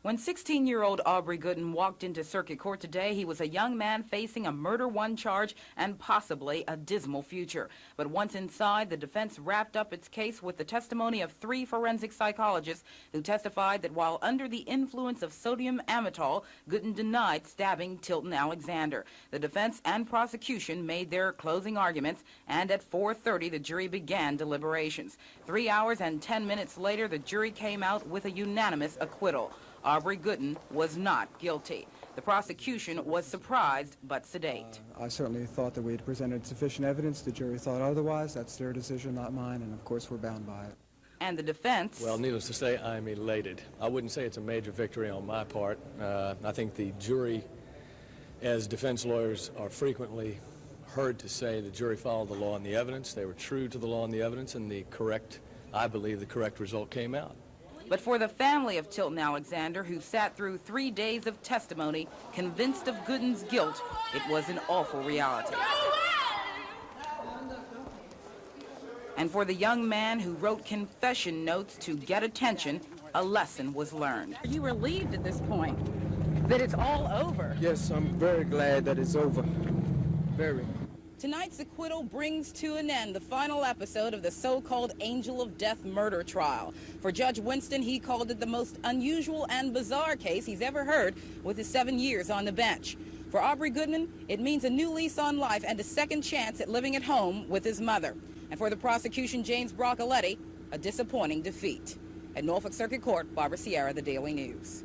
When 16-year-old Aubrey Gooden walked into circuit court today, he was a young man facing a murder one charge and possibly a dismal future. But once inside, the defense wrapped up its case with the testimony of 3 forensic psychologists who testified that while under the influence of sodium amytal, Gooden denied stabbing Tilton Alexander. The defense and prosecution made their closing arguments, and at 4:30 the jury began deliberations. 3 hours and 10 minutes later, the jury came out with a unanimous acquittal. Aubrey Gooden was not guilty. The prosecution was surprised but sedate. I certainly thought that we had presented sufficient evidence. The jury thought otherwise. That's their decision, not mine, and of course we're bound by it. And the defense... Well, needless to say, I'm elated. I wouldn't say it's a major victory on my part. I think the jury, as defense lawyers are frequently heard to say, the jury followed the law and the evidence. They were true to the law and the evidence, and I believe the correct result came out. But for the family of Tilton Alexander, who sat through 3 days of testimony, convinced of Gooden's guilt, it was an awful reality. And for the young man who wrote confession notes to get attention, a lesson was learned. Are you relieved at this point that it's all over? Yes, I'm very glad that it's over. Very. Tonight's acquittal brings to an end the final episode of the so-called Angel of Death murder trial. For Judge Winston, he called it the most unusual and bizarre case he's ever heard with his 7 years on the bench. For Aubrey Gooden, it means a new lease on life and a second chance at living at home with his mother. And for the prosecution, James Broccoletti, a disappointing defeat. At Norfolk Circuit Court, Barbara Sierra, The Daily News.